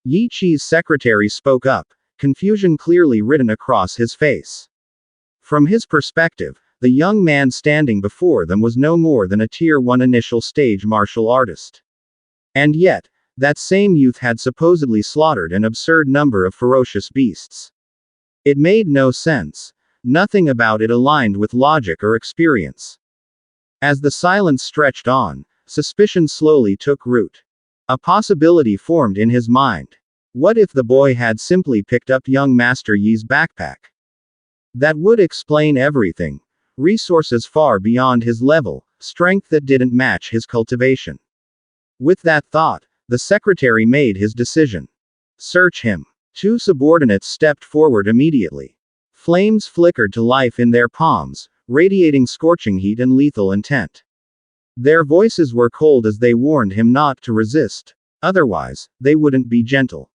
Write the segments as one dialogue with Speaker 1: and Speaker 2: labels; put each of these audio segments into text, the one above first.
Speaker 1: Yi Qi's secretary spoke up, confusion clearly written across his face. From his perspective, the young man standing before them was no more than a Tier 1 initial stage martial artist. And yet, that same youth had supposedly slaughtered an absurd number of ferocious beasts. It made no sense. Nothing about it aligned with logic or experience. As the silence stretched on, suspicion slowly took root. A possibility formed in his mind. What if the boy had simply picked up young Master Yi's backpack? That would explain everything. Resources far beyond his level, strength that didn't match his cultivation. With that thought, the secretary made his decision. Search him. Two subordinates stepped forward immediately. Flames flickered to life in their palms, radiating scorching heat and lethal intent. Their voices were cold as they warned him not to resist. Otherwise, they wouldn't be gentle.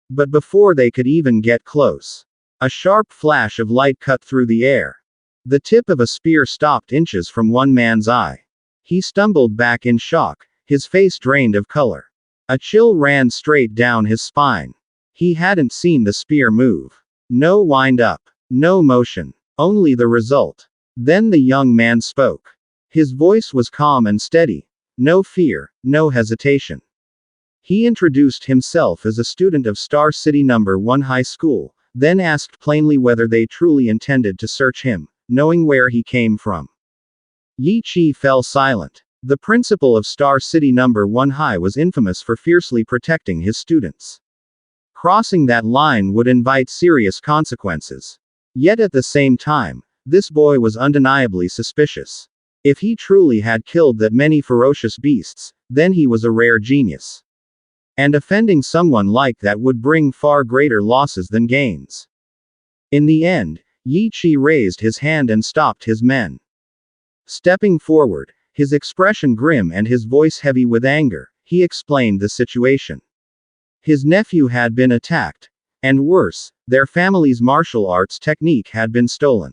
Speaker 1: But before they could even get close, a sharp flash of light cut through the air. The tip of a spear stopped inches from one man's eye. He stumbled back in shock, his face drained of color. A chill ran straight down his spine. He hadn't seen the spear move. No wind up. No motion. Only the result. Then the young man spoke. His voice was calm and steady. No fear, no hesitation. He introduced himself as a student of Star City No. 1 High School, then asked plainly whether they truly intended to search him, knowing where he came from. Yi Qi fell silent. The principal of Star City No. 1 High was infamous for fiercely protecting his students. Crossing that line would invite serious consequences. Yet at the same time, this boy was undeniably suspicious. If he truly had killed that many ferocious beasts, then he was a rare genius. And offending someone like that would bring far greater losses than gains. In the end, Yi Qi raised his hand and stopped his men. Stepping forward, his expression grim and his voice heavy with anger, he explained the situation. His nephew had been attacked. And worse, their family's martial arts technique had been stolen.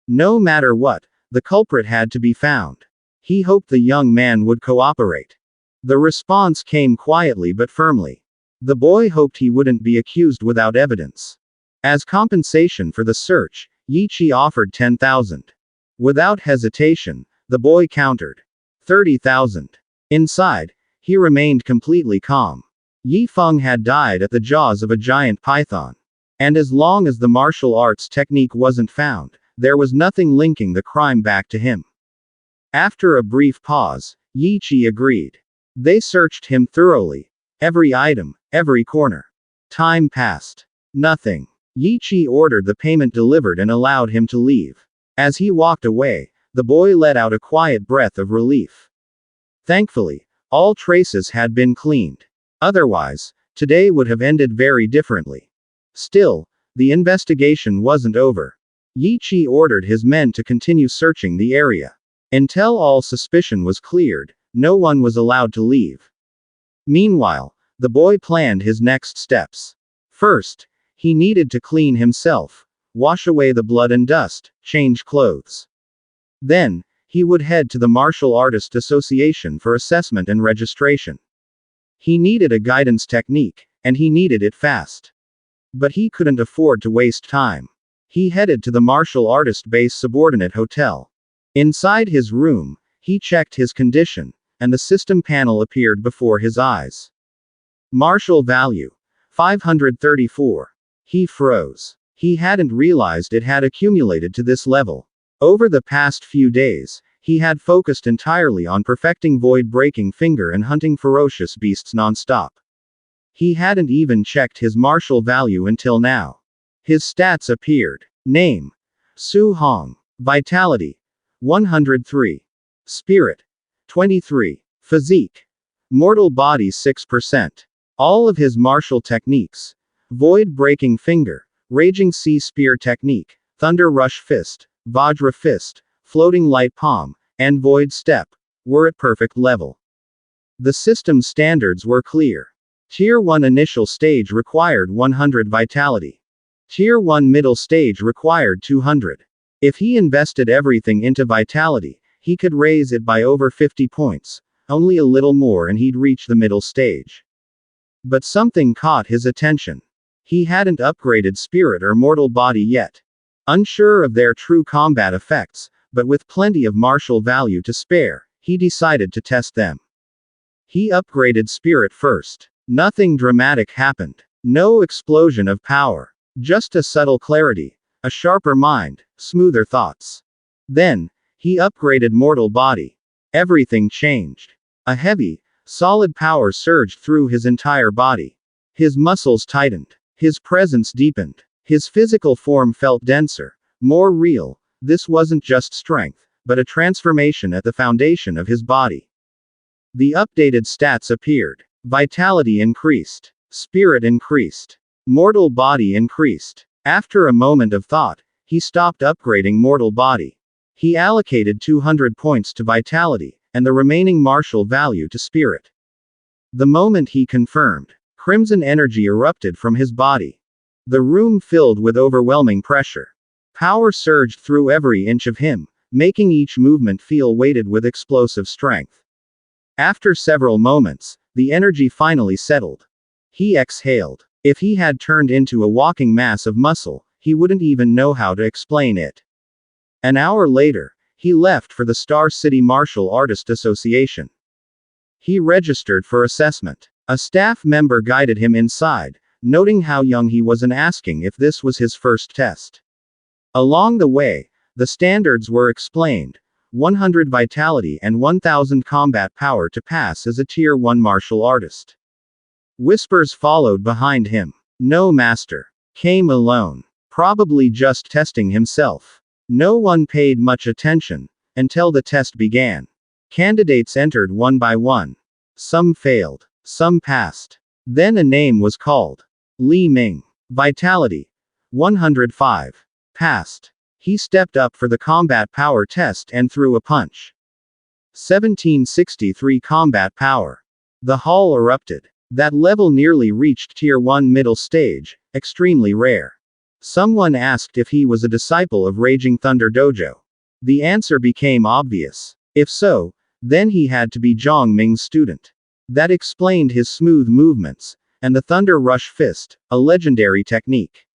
Speaker 1: No matter what, the culprit had to be found. He hoped the young man would cooperate. The response came quietly but firmly. The boy hoped he wouldn't be accused without evidence. As compensation for the search, Yi Qi offered 10,000. Without hesitation, the boy countered. 30,000. Inside, he remained completely calm. Yi Feng had died at the jaws of a giant python. And as long as the martial arts technique wasn't found, there was nothing linking the crime back to him. After a brief pause, Yi Qi agreed. They searched him thoroughly. Every item, every corner. Time passed. Nothing. Yi Qi ordered the payment delivered and allowed him to leave. As he walked away, the boy let out a quiet breath of relief. Thankfully, all traces had been cleaned. Otherwise, today would have ended very differently. Still, the investigation wasn't over. Yi Qi ordered his men to continue searching the area. Until all suspicion was cleared, no one was allowed to leave. Meanwhile, the boy planned his next steps. First, he needed to clean himself, wash away the blood and dust, change clothes. Then, he would head to the Martial Artist Association for assessment and registration. He needed a guidance technique, and he needed it fast. But he couldn't afford to waste time. He headed to the martial artist base subordinate hotel. Inside his room, he checked his condition, and the system panel appeared before his eyes. Martial value. 534. He froze. He hadn't realized it had accumulated to this level. Over the past few days, he had focused entirely on perfecting void-breaking finger and hunting ferocious beasts non-stop. He hadn't even checked his martial value until now. His stats appeared. Name: Su Hong. Vitality: 103. Spirit: 23. Physique: mortal body 6%. All of his martial techniques: void-breaking finger, raging sea spear technique, thunder rush fist, vajra fist, floating light palm, and void step, were at perfect level. The system's standards were clear. Tier 1 initial stage required 100 vitality. Tier 1 middle stage required 200. If he invested everything into vitality, he could raise it by over 50 points. Only a little more and he'd reach the middle stage. But something caught his attention. He hadn't upgraded spirit or mortal body yet. Unsure of their true combat effects, but with plenty of martial value to spare, he decided to test them. He upgraded spirit first. Nothing dramatic happened. No explosion of power. Just a subtle clarity, a sharper mind, smoother thoughts. Then, he upgraded mortal body. Everything changed. A heavy, solid power surged through his entire body. His muscles tightened. His presence deepened. His physical form felt denser, more real. This wasn't just strength, but a transformation at the foundation of his body. The updated stats appeared. Vitality increased. Spirit increased. Mortal body increased. After a moment of thought, he stopped upgrading mortal body. He allocated 200 points to vitality, and the remaining martial value to spirit. The moment he confirmed, crimson energy erupted from his body. The room filled with overwhelming pressure. Power surged through every inch of him, making each movement feel weighted with explosive strength. After several moments, the energy finally settled. He exhaled. If he had turned into a walking mass of muscle, he wouldn't even know how to explain it. An hour later, he left for the Star City Martial Artist Association. He registered for assessment. A staff member guided him inside, noting how young he was and asking if this was his first test. Along the way, the standards were explained. 100 vitality and 1000 combat power to pass as a Tier 1 martial artist. Whispers followed behind him. No master. Came alone. Probably just testing himself. No one paid much attention, until the test began. Candidates entered one by one. Some failed. Some passed. Then a name was called. Li Ming. Vitality. 105. Passed. He stepped up for the combat power test and threw a punch. 1763 combat power. The hall erupted. That level nearly reached Tier 1 middle stage, extremely rare. Someone asked if he was a disciple of Raging Thunder Dojo. The answer became obvious. If so, then he had to be Zhang Ming's student. That explained his smooth movements, and the Thunder Rush Fist, a legendary technique.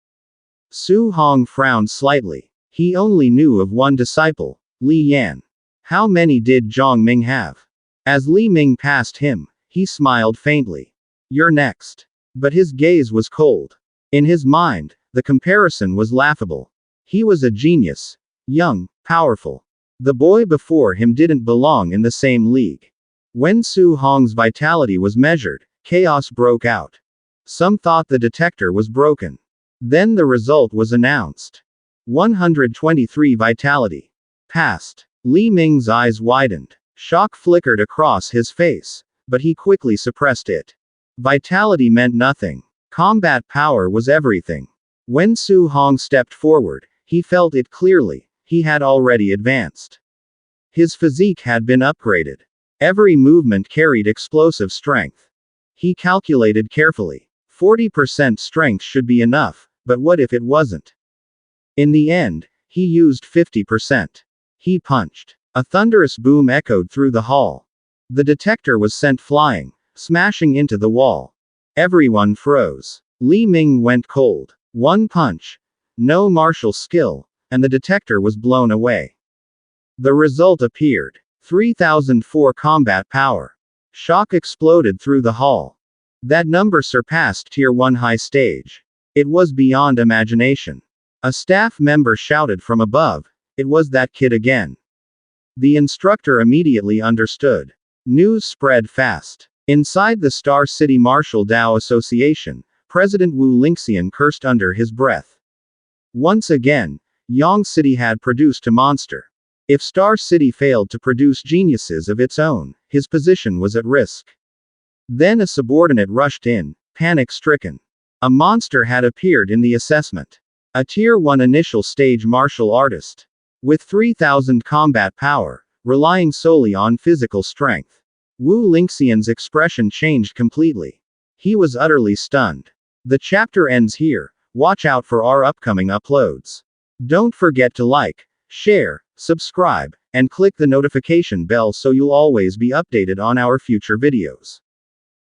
Speaker 1: Su Hong frowned slightly. He only knew of one disciple, Li Yan. How many did Zhang Ming have? As Li Ming passed him, he smiled faintly. You're next. But his gaze was cold. In his mind, the comparison was laughable. He was a genius. Young, powerful. The boy before him didn't belong in the same league. When Su Hong's vitality was measured, chaos broke out. Some thought the detector was broken. Then the result was announced. 123 vitality. Passed. Li Ming's eyes widened. Shock flickered across his face, but he quickly suppressed it. Vitality meant nothing. Combat power was everything. When Su Hong stepped forward, he felt it clearly. He had already advanced. His physique had been upgraded. Every movement carried explosive strength. He calculated carefully. 40% strength should be enough, but what if it wasn't? In the end, he used 50%. He punched. A thunderous boom echoed through the hall. The detector was sent flying, smashing into the wall. Everyone froze. Li Ming went cold. One punch. No martial skill, and the detector was blown away. The result appeared. 3004 combat power. Shock exploded through the hall. That number surpassed Tier 1 high stage. It was beyond imagination. A staff member shouted from above, "It was that kid again." The instructor immediately understood. News spread fast. Inside the Star City Martial Dao Association, President Wu Lingxian cursed under his breath. Once again, Yang City had produced a monster. If Star City failed to produce geniuses of its own, his position was at risk. Then a subordinate rushed in, panic-stricken. A monster had appeared in the assessment. A Tier 1 initial stage martial artist. With 3000 combat power, relying solely on physical strength. Wu Lingxian's expression changed completely. He was utterly stunned. The chapter ends here. Watch out for our upcoming uploads. Don't forget to like, share, subscribe, and click the notification bell so you'll always be updated on our future videos.